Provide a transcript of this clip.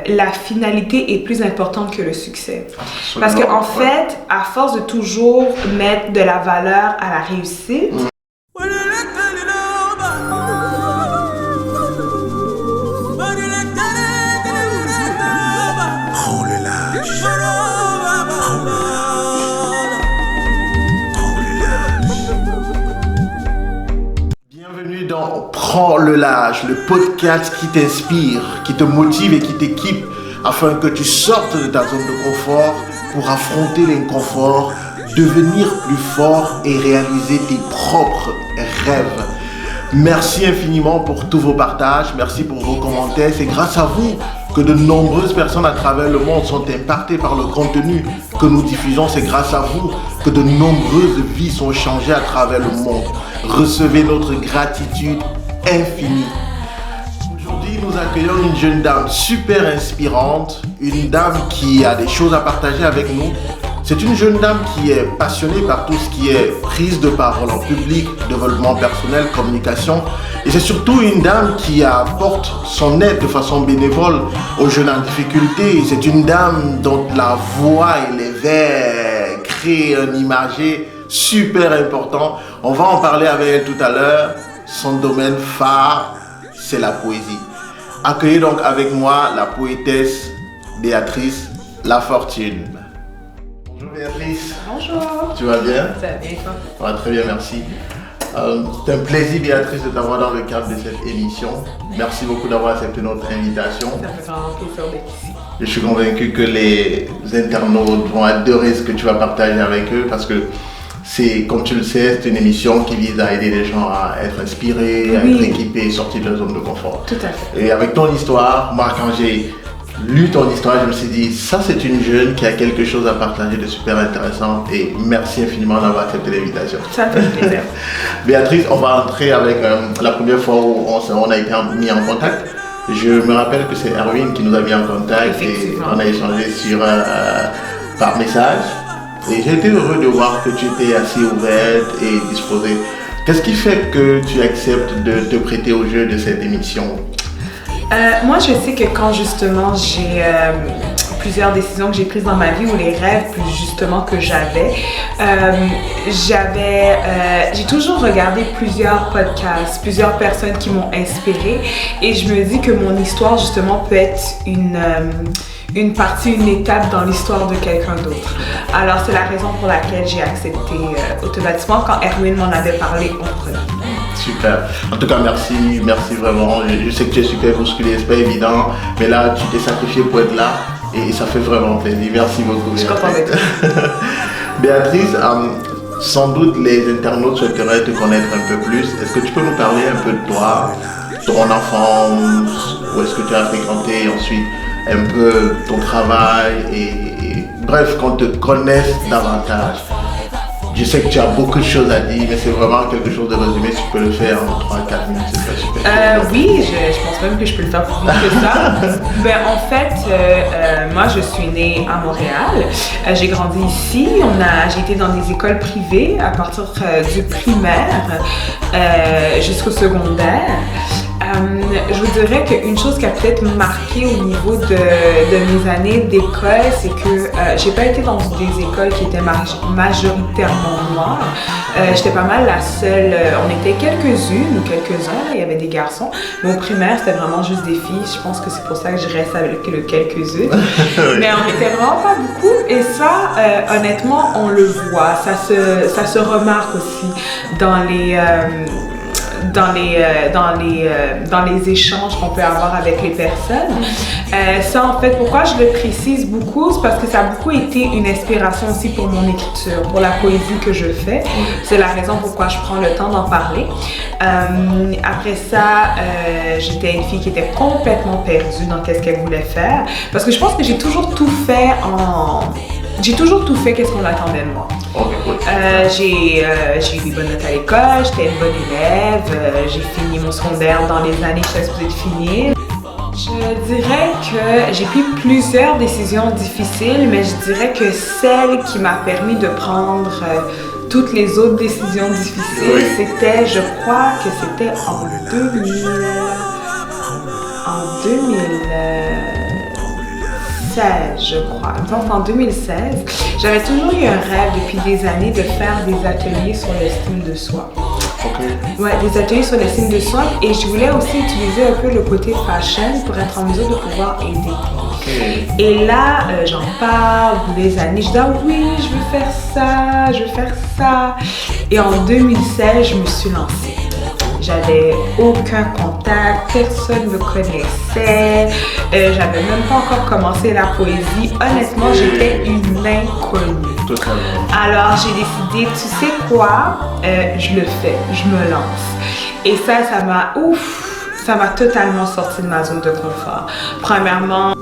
la finalité est plus importante que le succès. Absolument. Parce qu'en fait, à force de toujours mettre de la valeur à la réussite, Bienvenue dans Prends le large, le podcast qui t'inspire, qui te motive et qui t'équipe afin que tu sortes de ta zone de confort pour affronter l'inconfort, devenir plus fort et réaliser tes propres rêves. Merci infiniment pour tous vos partages, merci pour vos commentaires. C'est grâce à vous que de nombreuses personnes à travers le monde sont impactées par le contenu que nous diffusons. C'est grâce à vous que de nombreuses vies sont changées à travers le monde. Recevez notre gratitude infinie. Aujourd'hui, nous accueillons une jeune dame super inspirante, une dame qui a des choses à partager avec nous. C'est une jeune dame qui est passionnée par tout ce qui est prise de parole en public, développement personnel, communication. Et c'est surtout une dame qui apporte son aide de façon bénévole aux jeunes en difficulté. Et c'est une dame dont la voix et les vers créent un imager super important. On va en parler avec elle tout à l'heure. Son domaine phare, c'est la poésie. Accueillez donc avec moi la poétesse Béatrice Lafortune. Bonjour Béatrice. bonjour. Tu vas bien? Ça va bien toi? Ça va très bien, merci. C'est un plaisir Béatrice de t'avoir dans le cadre de cette émission. Merci beaucoup d'avoir accepté notre invitation. Ça me fait vraiment plaisir d'être ici. Je suis convaincu que les internautes vont adorer ce que tu vas partager avec eux parce que c'est, comme tu le sais, c'est une émission qui vise à aider les gens à être inspirés, à être équipés, sortir de leur zone de confort. Tout à fait. Et avec ton histoire, moi quand j'ai lu ton histoire, je me suis dit, ça c'est une jeune qui a quelque chose à partager de super intéressant et merci infiniment d'avoir accepté l'invitation. Ça me fait plaisir. Béatrice, on va entrer avec la première fois où on a été mis en contact. Je me rappelle que c'est Erwin qui nous a mis en contact et on a échangé par message. Et j'ai été heureux de voir que tu étais assez ouverte et disposée. Qu'est-ce qui fait que tu acceptes de te prêter au jeu de cette émission? Moi, je sais que quand justement j'ai plusieurs décisions que j'ai prises dans ma vie ou les rêves plus justement que j'ai toujours regardé plusieurs podcasts, plusieurs personnes qui m'ont inspirée et je me dis que mon histoire justement peut être une partie, une étape dans l'histoire de quelqu'un d'autre. Alors c'est la raison pour laquelle j'ai accepté automatiquement quand Erwin m'en avait parlé en premier. Super. En tout cas, merci vraiment. Je sais que tu es super bousculé, c'est pas évident, mais là, tu t'es sacrifié pour être là et ça fait vraiment plaisir. Merci beaucoup. Je suis contente d'être là. Béatrice, sans doute les internautes souhaiteraient te connaître un peu plus. Est-ce que tu peux nous parler un peu de toi, ton enfance, où est-ce que tu as fréquenté, ensuite un peu ton travail et bref, qu'on te connaisse davantage. Je sais que tu as beaucoup de choses à dire, mais c'est vraiment quelque chose de résumé. Si tu peux le faire en 3-4 minutes, c'est très super. Oui, je pense même que je peux le faire plus vite que ça. En fait, moi, je suis née à Montréal. J'ai grandi ici. J'ai été dans des écoles privées à partir du primaire jusqu'au secondaire. Je vous dirais qu'une chose qui a peut-être marqué au niveau de mes années d'école, c'est que j'ai pas été dans des écoles qui étaient majoritairement noires. J'étais pas mal la seule, on était quelques-unes ou quelques-uns, il y avait des garçons, mais au primaire c'était vraiment juste des filles. Je pense que c'est pour ça que je reste avec le quelques-unes. Mais on était vraiment pas beaucoup et ça, honnêtement, on le voit, ça se remarque aussi dans les échanges qu'on peut avoir avec les personnes. Ça, en fait, pourquoi je le précise beaucoup, c'est parce que ça a beaucoup été une inspiration aussi pour mon écriture, pour la poésie que je fais. C'est la raison pourquoi je prends le temps d'en parler. Après ça, j'étais une fille qui était complètement perdue dans qu'est-ce qu'elle voulait faire, parce que je pense que j'ai toujours tout fait qu'est-ce qu'on attendait de moi. J'ai eu des bonnes notes à l'école, j'étais une bonne élève, j'ai fini mon secondaire dans les années que j'étais supposée de finir. Je dirais que j'ai pris plusieurs décisions difficiles, mais je dirais que celle qui m'a permis de prendre toutes les autres décisions difficiles, c'était, je crois que c'était en 2000. je crois. Donc en 2016, j'avais toujours eu un rêve depuis des années de faire des ateliers sur l'estime de soi. Ouais, des ateliers sur l'estime de soi et je voulais aussi utiliser un peu le côté fashion pour être en mesure de pouvoir aider. Et là, j'en parle des années, je dis ah oui, je veux faire ça, je veux faire ça. Et en 2016, je me suis lancée. J'avais aucun contact, personne ne me connaissait, j'avais même pas encore commencé la poésie. Honnêtement, j'étais une inconnue. Totalement. Alors j'ai décidé, tu sais quoi, je le fais, je me lance. Et ça m'a totalement sorti de ma zone de confort. Premièrement,